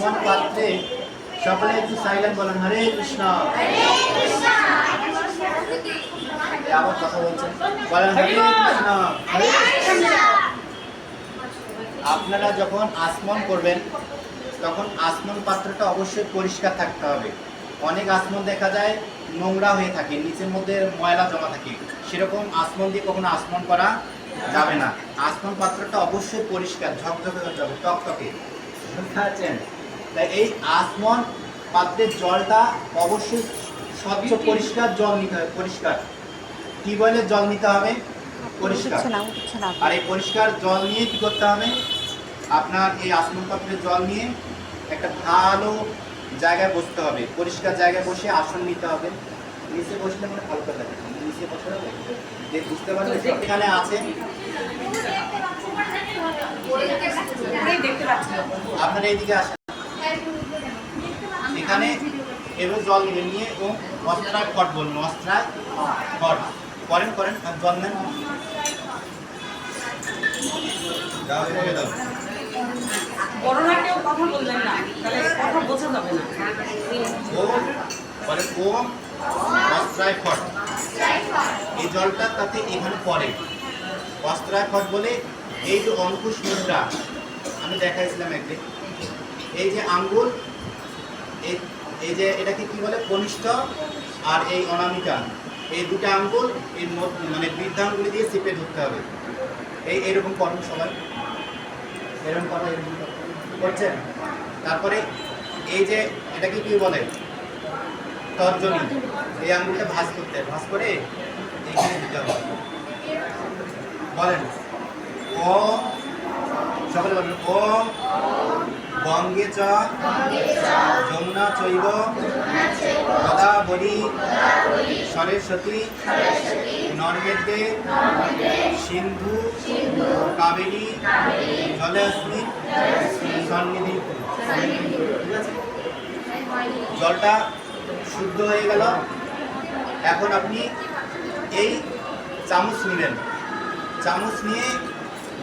আসমান পাত্রে সকলে একটু সাইলেন্ট বলেন, হরে কৃষ্ণ। আবার কথা বলছেন, বলেন হরে কৃষ্ণ। আপনারা যখন আসমন করবেন তখন আসমন পাত্রটা অবশ্যই পরিষ্কার থাকতে হবে। অনেক আসমন দেখা যায় নোংরা হয়ে থাকে, নিচের মধ্যে ময়লা জমা থাকে, সেরকম আসমন দিয়ে কখনো আসমন করা যাবে না। আসমন পাত্রটা অবশ্যই পরিষ্কার, ঝকঝকে হতে হবে, টকটকে, বুঝতে পারছেন? তাই এই আসমন পাত্রের জলটা অবশ্যই স্বচ্ছ পরিষ্কার জল নিতে হবে, পরিষ্কার টিউবওয়েলের জল নিতে হবে, পরিষ্কার। আর এই পরিষ্কার জল নিয়ে কি করতে হবে, আপনার এই আসমন পাত্রের জল নিয়ে একটা ভালো জায়গায় বসতে হবে, পরিষ্কার জায়গায় বসে আসন নিতে হবে। নিচে বসলে মানে হালকা লাগে, নিচে বসে হবে বুঝতে পারবেন। এখানে আছে আপনারা এইদিকে আসেন, এখানে এবার জল নিয়ে ও অস্ত্রায় ফট বলুন, অস্ত্রায় ফট করেন করেন আর জল নেন, দাও এভাবে দাও। করোনা কেউ কথা বললেন না, তাহলে কথা বোঝা যাবে না। ওম বলেন, ওম অস্ত্রায় ফট, এই জলটা তাতে এখানে পড়ে। অস্ত্রায় ফট বলে এই যে অঙ্কুশ মুদ্রা আমি দেখাইছিলাম একদিন, এই যে আঙ্গুল, এই যে এটাকে কি বলে, কনিষ্ঠ আর এই অনামিকা, এই দুটো আঙ্গুল এই মানে বৃদ্ধাঙ্গুলি দিয়ে চেপে ধরতে হবে। এইরকম করুন সবাই, এরকম করা করছেন। তারপরে এই যে এটাকে কি বলে, তর্জনী, এই আঙ্গুলটা ভাঁজ করতে হবে, ভাঁজ করে এইখানে দিতে হবে। বলেন ও, সকলে বলেন ও গঙ্গে চ যমুনা চৈব গোদাবরী সরস্বতী নর্মেদ্যে সিন্ধু কাবেরী জলেস্মিন সন্নিধি। ঠিক আছে, জলটা শুদ্ধ হয়ে গেল। এখন আপনি এই চামচ নেবেন, চামচ নিয়ে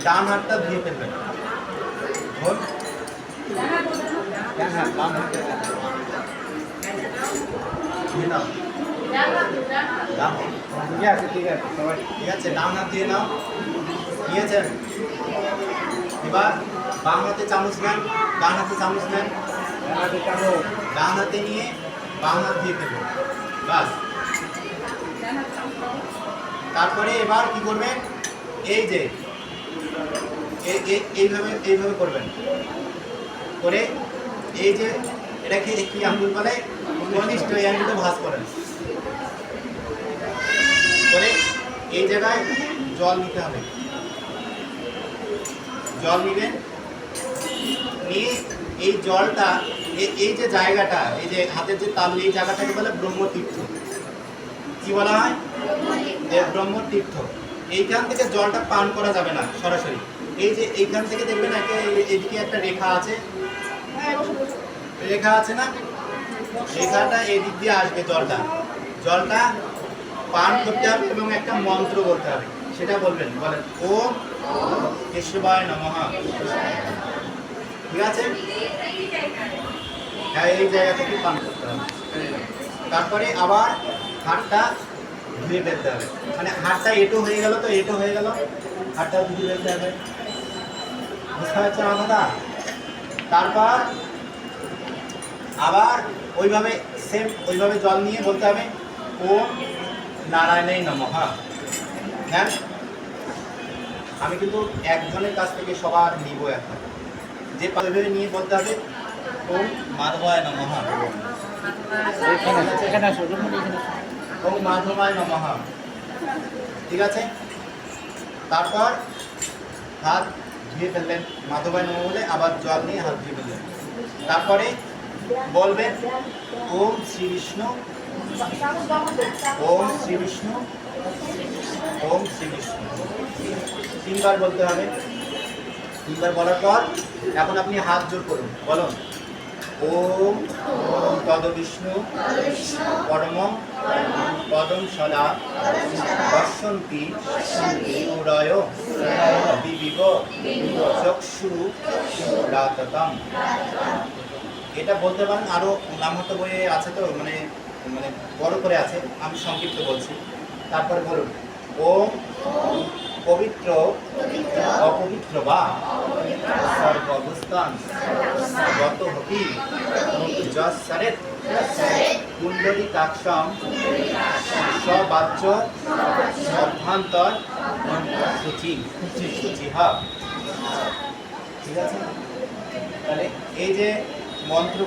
ডান হাতটা ধুয়ে ফেলবেন। ঠিক আছে, ডান হাত দিয়ে নাও, নিয়েছেন। এবার বাম হাতে চামচ নেন, ডান হাতে চামচ নেন, ডান হাতে নিয়ে বাম হাত দিয়ে ফেলবেন, বাস। তারপরে এবার কি করবেন, এই যে এইভাবে এইভাবে করবেন, করে এই যে এটাকে কি আঙ্গুল বলে, কনিষ্ঠ, এই আঙ্গুলটা ভাঁজ করেন, করে এই জায়গায় জল নিতে হবে। জল নিবেন, নিয়ে এই জলটা এই যে জায়গাটা, এই যে হাতের যে তালু, এই জায়গাটাকে বলে ব্রহ্মতীর্থ। কি বলা হয়, ব্রহ্মতীর্থ। এইখান থেকে জলটা পান করা যাবে না সরাসরি, এই যে এইখান থেকে দেখবেন এদিকে একটা রেখা আছে, রেখা আছে না, রেখাটা এই দিক দিয়ে আসবে জলটা, জলটা পান করতে হবে এবং একটা মন্ত্র বলতে হবে, সেটা বলবেন, বলেন ওম কেশবায় নমঃ। ঠিক আছে, হ্যাঁ, এই জায়গা থেকে পান করতে হবে। তারপরে আবার হাতটা ধুয়ে ফেলতে হবে, মানে হাতটা এঁটো হয়ে গেল তো, এঁটো হয়ে গেল, হাতটা ধুয়ে ফেলতে হবে, বুঝতে পারছেন আমার কথা? তারপর আবার ওইভাবে সেম ওইভাবে জল নিয়ে বলতে হবে ওম নারায়ণাই নমঃ। হ্যাঁ, আমি কিন্তু একজনের কাছ থেকে সবার নিব, একটা যে ওইভাবে নিয়ে বলতে হবে ওম মাধবায় নমঃ, ওম মাধবায় নমঃ। ঠিক আছে, তারপর হাত ধুয়ে ফেললেন, মাধবায় নমঃ বলে আবার জল নিয়ে হাত ধুয়ে ফেললেন। তারপরে বলবেন ওম শ্রী বিষ্ণু, ওম শ্রী বিষ্ণু, ওম শ্রী বিষ্ণু, তিনবার বলতে হবে। তিনবার বলার পর এখন আপনি হাত জোর করুন, বলুন ওম তদ বিষ্ণু পরম পদম সদা পশ্যন্তি উদয় বিবিব চক্ষু রাততম। এটা বলতে পারেন, আরো নামহট্ট বইয়ে আছে তো, মানে মানে বড় করে আছে, আমি সংক্ষিপ্ত বলছি। তারপরে বলুন, ওম পবিত্র অপবিত্র বা সর্বাবস্থান গত হতি যৎসরেত কুণ্ডলী কাক্ষম স্ববাচ্য অভ্যন্তর শুচিহ। ঠিক আছে, তাহলে এই যে মন্ত্র